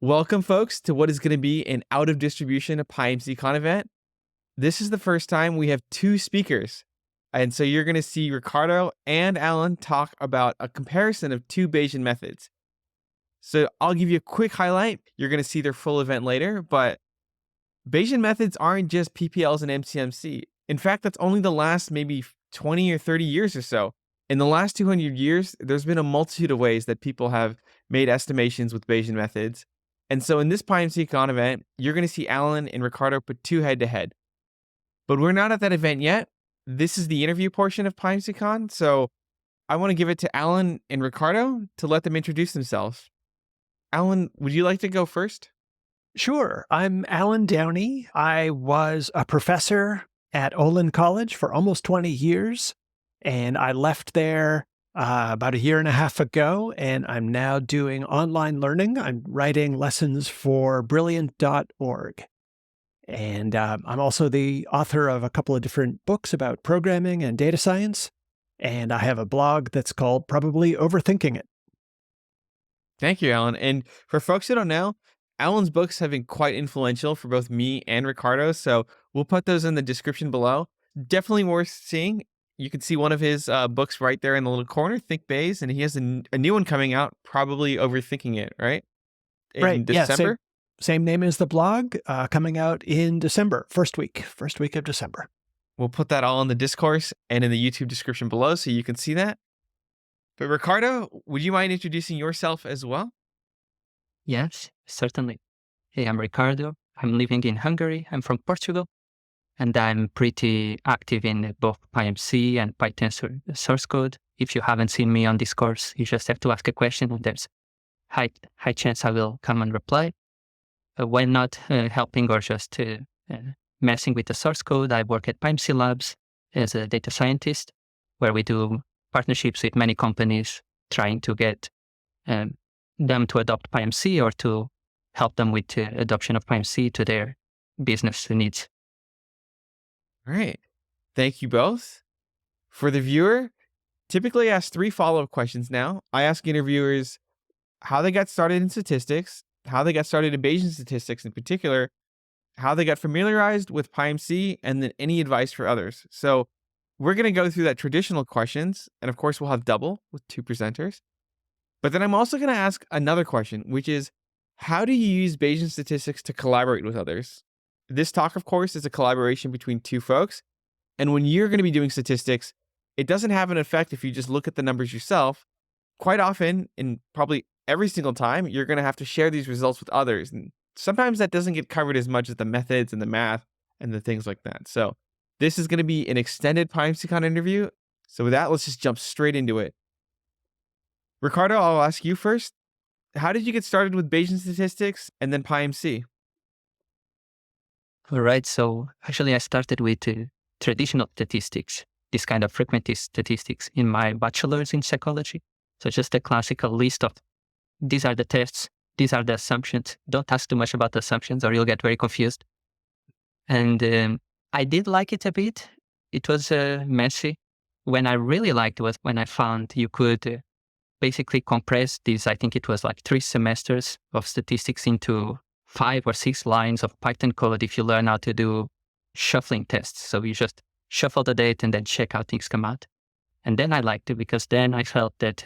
Welcome, folks, to what is going to be an out of distribution PyMCon event. This is the first time we have two speakers. And so you're going to see Ricardo and Alan talk about a comparison of two Bayesian methods. So I'll give you a quick highlight. You're going to see their full event later, but Bayesian methods aren't just PPLs and MCMC. In fact, that's only the last maybe 20 or 30 years or so. In the last 200 years, there's been a multitude of ways that people have made estimations with Bayesian methods. And so in this PyMCon event, you're going to see Alan and Ricardo put two head-to-head. But we're not at that event yet. This is the interview portion of PyMCon, so I want to give it to Alan and Ricardo to let them introduce themselves. Alan, would you like to go first? Sure. I'm Alan Downey. I was a professor at Olin College for almost 20 years, and I left there about a year and a half ago, and I'm now doing online learning. I'm writing lessons for Brilliant.org. And I'm also the author of a couple of different books about programming and data science, and I have a blog that's called Probably Overthinking It. Thank you, Alan. And for folks who don't know, Alan's books have been quite influential for both me and Ricardo, so we'll put those in the description below. Definitely worth seeing. You can see one of his books right there in the little corner, Think Bayes, and he has a new one coming out, Probably Overthinking It, right? In December? Yeah, same name as the blog, coming out in December, first week of December. We'll put that all in the Discourse and in the YouTube description below so you can see that. But Ricardo, would you mind introducing yourself as well? Yes, certainly. Hey, I'm Ricardo. I'm living in Hungary. I'm from Portugal. And I'm pretty active in both PyMC and PyTensor source code. If you haven't seen me on Discourse, you just have to ask a question and there's high chance I will come and reply. When not helping or just messing with the source code, I work at PyMC Labs as a data scientist, where we do partnerships with many companies trying to get them to adopt PyMC or to help them with adoption of PyMC to their business needs. All right. Thank you both. For the viewer, typically I ask 3 follow-up questions now. I ask interviewers how they got started in statistics, how they got started in Bayesian statistics in particular, how they got familiarized with PyMC, and then any advice for others. So we're going to go through that traditional questions, and of course we'll have double with 2 presenters. But then I'm also going to ask another question, which is, how do you use Bayesian statistics to collaborate with others? This talk, of course, is a collaboration between 2 folks. And when you're going to be doing statistics, it doesn't have an effect if you just look at the numbers yourself. Quite often, and probably every single time, you're going to have to share these results with others. And sometimes that doesn't get covered as much as the methods and the math and the things like that. So this is going to be an extended PyMCon interview. So with that, let's just jump straight into it. Ricardo, I'll ask you first. How did you get started with Bayesian statistics and then PyMC? All right. So actually, I started with traditional statistics, this kind of frequentist statistics in my bachelor's in psychology. So just a classical list of these are the tests, these are the assumptions. Don't ask too much about the assumptions or you'll get very confused. And I did like it a bit. It was messy. When I really liked it was when I found you could basically compress these, I think it was like 3 semesters of statistics into 5 or 6 lines of Python code if you learn how to do shuffling tests. So you just shuffle the data and then check how things come out. And then I liked it because then I felt that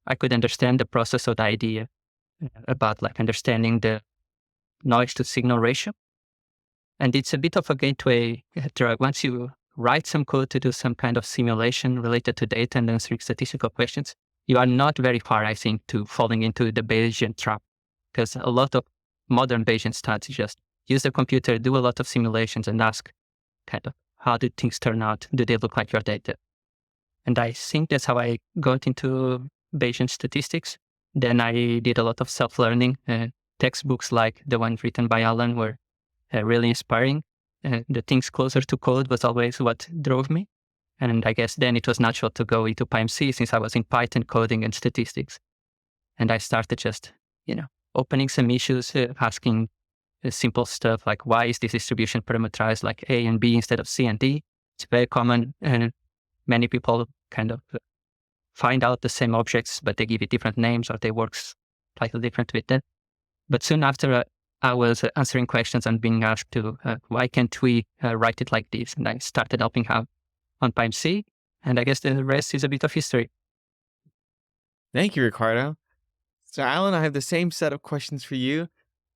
I could understand the process of the idea about like understanding the noise to signal ratio. And it's a bit of a gateway drug. Once you write some code to do some kind of simulation related to data and answering statistical questions, you are not very far, I think, to falling into the Bayesian trap. Because a lot of modern Bayesian stats just use the computer, do a lot of simulations and ask kind of how do things turn out? Do they look like your data? And I think that's how I got into Bayesian statistics. Then I did a lot of self-learning. Textbooks like the one written by Alan were really inspiring. The things closer to code was always what drove me. And I guess then it was natural to go into PyMC since I was in Python coding and statistics. And I started just, opening some issues, asking simple stuff like, why is this distribution parameterized like A and B instead of C and D? It's very common. And many people kind of find out the same objects, but they give it different names or they work slightly different with them. But soon after, I was answering questions and being asked to, why can't we write it like this? And I started helping out on PyMC, and I guess the rest is a bit of history. Thank you, Ricardo. So, Alan, I have the same set of questions for you.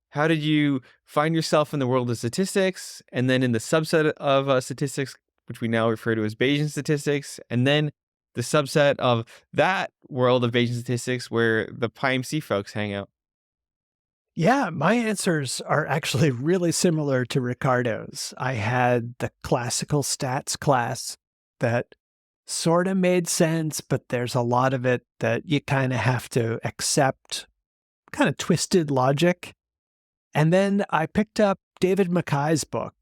How did you find yourself in the world of statistics, and then in the subset of statistics, which we now refer to as Bayesian statistics, and then the subset of that world of Bayesian statistics where the PyMC folks hang out? Yeah, my answers are actually really similar to Ricardo's. I had the classical stats class that sort of made sense, but there's a lot of it that you kind of have to accept, kind of twisted logic. And then I picked up David Mackay's book.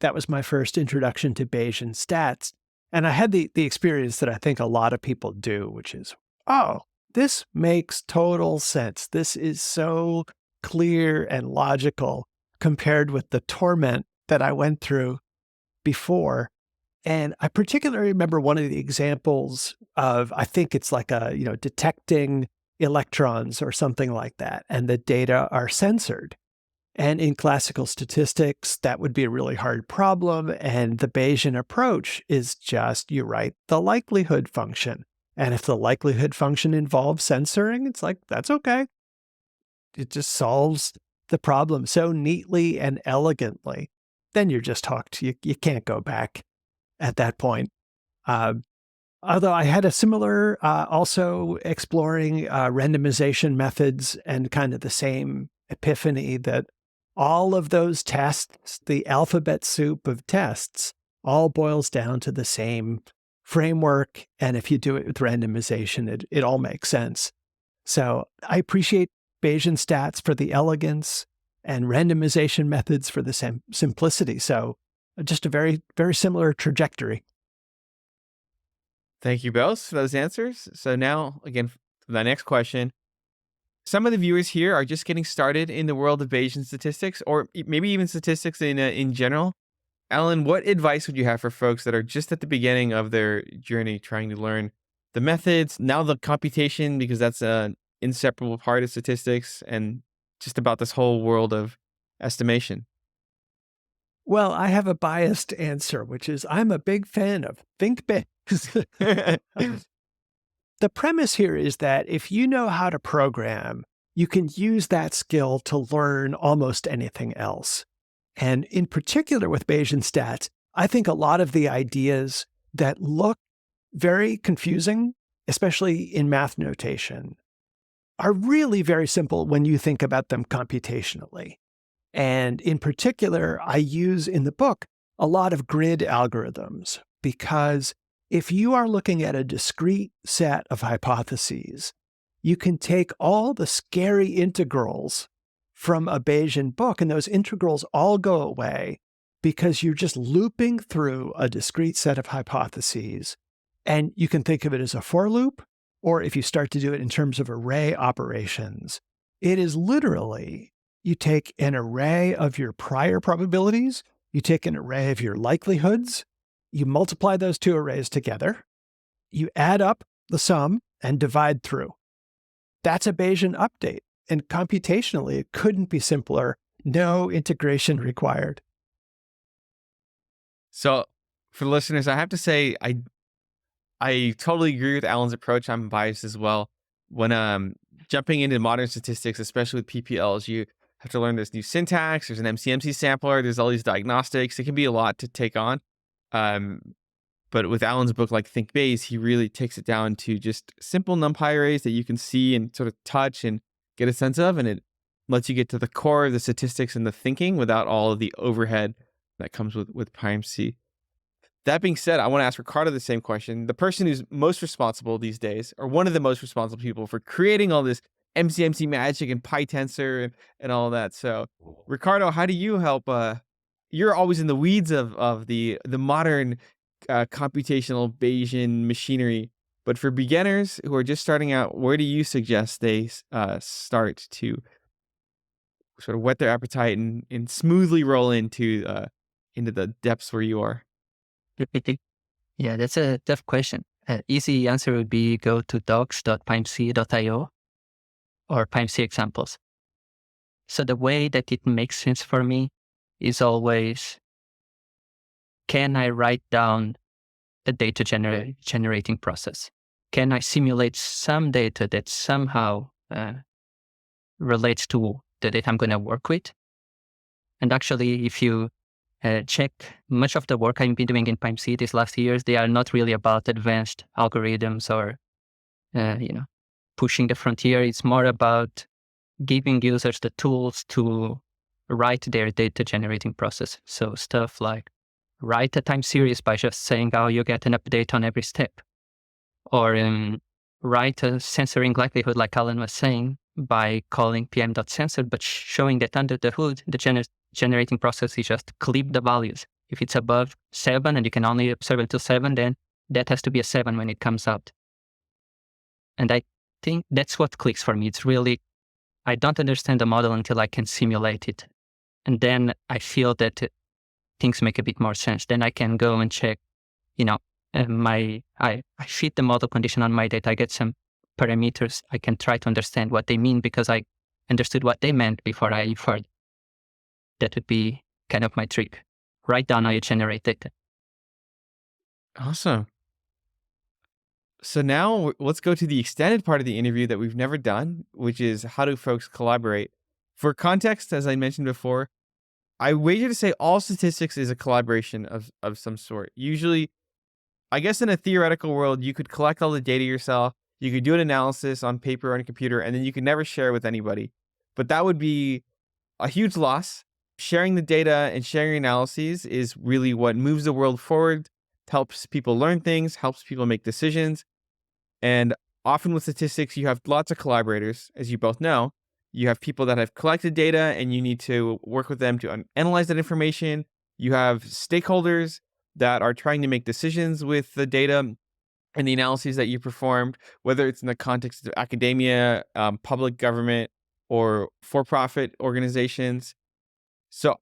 That was my first introduction to Bayesian stats. And I had the experience that I think a lot of people do, which is, oh, this makes total sense. This is so clear and logical compared with the torment that I went through before. And I particularly remember one of the examples of, I think it's like detecting electrons or something like that, and the data are censored. And in classical statistics, that would be a really hard problem. And the Bayesian approach is just you write the likelihood function. And if the likelihood function involves censoring, it's like, that's okay. It just solves the problem so neatly and elegantly. Then you're just hooked. You can't go back at that point. Although I had a similar, also exploring randomization methods and kind of the same epiphany that all of those tests, the alphabet soup of tests, all boils down to the same framework. And if you do it with randomization, it all makes sense. So I appreciate Bayesian stats for the elegance and randomization methods for the simplicity. So just a very, very similar trajectory. Thank you both for those answers. So now, again, for the next question. Some of the viewers here are just getting started in the world of Bayesian statistics, or maybe even statistics in general. Alan, what advice would you have for folks that are just at the beginning of their journey trying to learn the methods, now the computation, because that's an inseparable part of statistics, and just about this whole world of estimation? Well, I have a biased answer, which is I'm a big fan of think big. The premise here is that if you know how to program, you can use that skill to learn almost anything else. And in particular with Bayesian stats, I think a lot of the ideas that look very confusing, especially in math notation, are really very simple when you think about them computationally. And in particular, I use in the book a lot of grid algorithms because if you are looking at a discrete set of hypotheses, you can take all the scary integrals from a Bayesian book, and those integrals all go away because you're just looping through a discrete set of hypotheses. And you can think of it as a for loop, or if you start to do it in terms of array operations, it is literally you take an array of your prior probabilities, you take an array of your likelihoods, you multiply those two arrays together, you add up the sum and divide through. That's a Bayesian update. And computationally, it couldn't be simpler. No integration required. So for the listeners, I have to say, I totally agree with Alan's approach. I'm biased as well. When jumping into modern statistics, especially with PPLs, you have to learn this new syntax. There's an MCMC sampler. There's all these diagnostics. It can be a lot to take on. But with Alan's book, like Think Bayes, he really takes it down to just simple NumPy arrays that you can see and sort of touch and get a sense of, and it lets you get to the core of the statistics and the thinking without all of the overhead that comes with PyMC. That being said, I want to ask Ricardo the same question. The person who's most responsible these days, or one of the most responsible people for creating all this MCMC magic and PyTensor and all of that. So, Ricardo, how do you help? You're always in the weeds of the modern computational Bayesian machinery. But for beginners who are just starting out, where do you suggest they start to sort of whet their appetite and smoothly roll into the depths where you are? Yeah, that's a tough question. Easy answer would be go to docs.pymc.io or PyMC examples. So the way that it makes sense for me is always, can I write down a data generating process? Can I simulate some data that somehow relates to the data I'm going to work with? And actually, if you check much of the work I've been doing in PyMC these last years, they are not really about advanced algorithms or pushing the frontier. It's more about giving users the tools to write their data generating process. So stuff like write a time series by just saying how you get an update on every step, or write a censoring likelihood, like Alan was saying, by calling pm.censor, but showing that under the hood, the generating process is just clip the values. If it's above 7 and you can only observe until 7, then that has to be a 7 when it comes out. And I think that's what clicks for me. It's really, I don't understand the model until I can simulate it. And then I feel that things make a bit more sense. Then I can go and check, I fit the model condition on my data. I get some parameters. I can try to understand what they mean because I understood what they meant before I inferred. That would be kind of my trick. Write down how you generate data. Awesome. So now let's go to the extended part of the interview that we've never done, which is how do folks collaborate? For context, as I mentioned before, I wager to say all statistics is a collaboration of some sort. Usually, I guess in a theoretical world, you could collect all the data yourself, you could do an analysis on paper or on a computer, and then you could never share it with anybody. But that would be a huge loss. Sharing the data and sharing analyses is really what moves the world forward, helps people learn things, helps people make decisions. And often with statistics, you have lots of collaborators, as you both know. You have people that have collected data and you need to work with them to analyze that information. You have stakeholders that are trying to make decisions with the data and the analyses that you performed, whether it's in the context of academia, public government, or for-profit organizations. So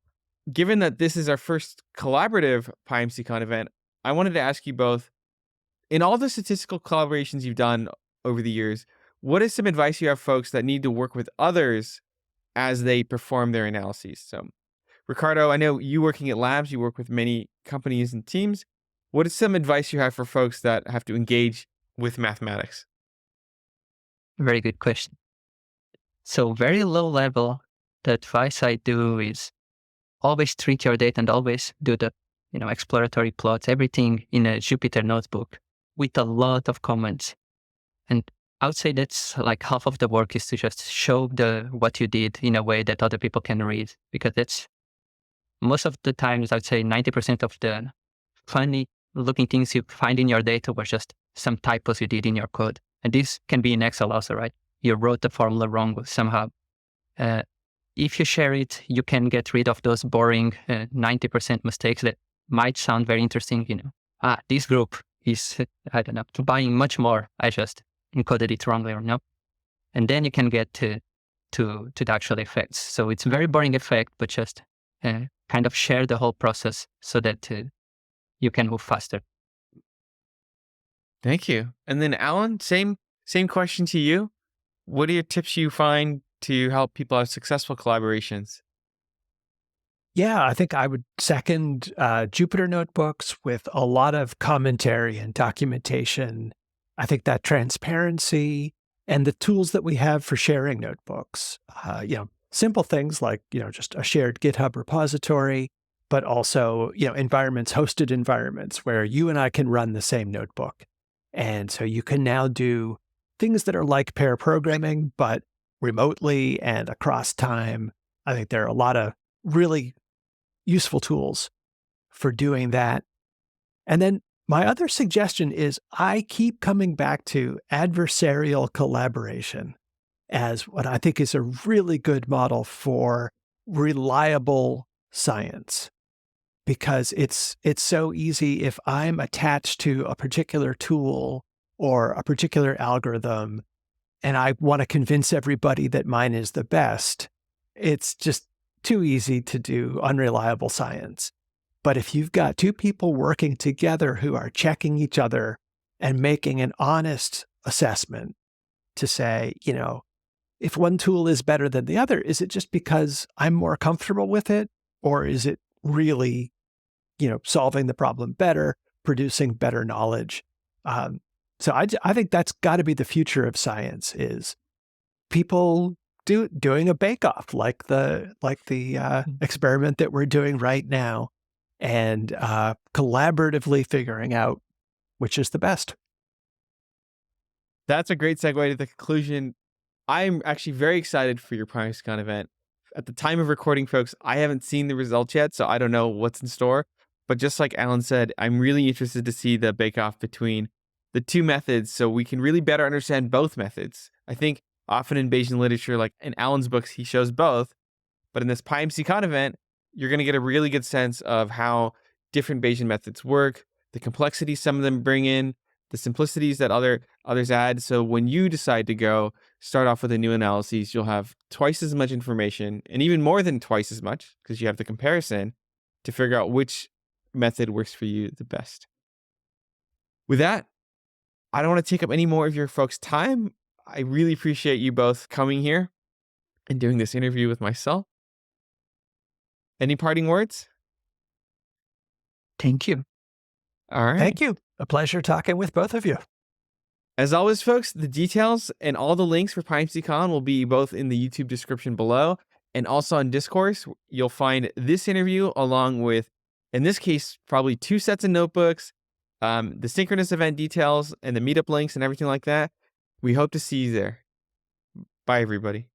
given that this is our first collaborative PyMCon event, I wanted to ask you both, in all the statistical collaborations you've done over the years, what is some advice you have folks that need to work with others as they perform their analyses? So, Ricardo, I know you working at labs, you work with many companies and teams. What is some advice you have for folks that have to engage with mathematics? Very good question. So very low level, the advice I do is always treat your data and always do the exploratory plots, everything in a Jupyter notebook with a lot of comments. And I would say that's like half of the work is to just show what you did in a way that other people can read, because that's most of the times, I'd say 90% of the funny looking things you find in your data were just some typos you did in your code. And this can be in Excel also, right? You wrote the formula wrong somehow. If you share it, you can get rid of those boring 90% mistakes that might sound very interesting. This group is, buying much more. I just encoded it wrongly or no. And then you can get to the actual effects. So it's a very boring effect, but just kind of share the whole process so that you can move faster. Thank you. And then Alan, same question to you. What are your tips you find to help people have successful collaborations? Yeah, I think I would second Jupyter notebooks with a lot of commentary and documentation. I think that transparency and the tools that we have for sharing notebooks, simple things like, just a shared GitHub repository, but also, hosted environments where you and I can run the same notebook. And so you can now do things that are like pair programming, but remotely and across time. I think there are a lot of really useful tools for doing that. And then my other suggestion is I keep coming back to adversarial collaboration as what I think is a really good model for reliable science, because it's so easy if I'm attached to a particular tool or a particular algorithm and I want to convince everybody that mine is the best. It's just too easy to do unreliable science. But if you've got two people working together who are checking each other and making an honest assessment to say, if one tool is better than the other, is it just because I'm more comfortable with it? Or is it really, solving the problem better, producing better knowledge? So I think that's got to be the future of science, is people doing a bake-off like the experiment that we're doing right now, and collaboratively figuring out which is the best. That's a great segue to the conclusion. I'm actually very excited for your PyMCon event. At the time of recording, folks, I haven't seen the results yet, so I don't know what's in store. But just like Alan said, I'm really interested to see the bake-off between the two methods so we can really better understand both methods. I think often in Bayesian literature, like in Alan's books, he shows both. But in this PyMCon event, you're going to get a really good sense of how different Bayesian methods work, the complexities some of them bring in, the simplicities that others add. So when you decide to go start off with a new analysis, you'll have twice as much information, and even more than twice as much, because you have the comparison to figure out which method works for you the best. With that, I don't want to take up any more of your folks' time. I really appreciate you both coming here and doing this interview with myself. Any parting words? Thank you. All right. Thank you. A pleasure talking with both of you. As always, folks, the details and all the links for PyMCon will be both in the YouTube description below and also on Discourse. You'll find this interview along with, in this case, probably 2 sets of notebooks, the synchronous event details, and the meetup links and everything like that. We hope to see you there. Bye, everybody.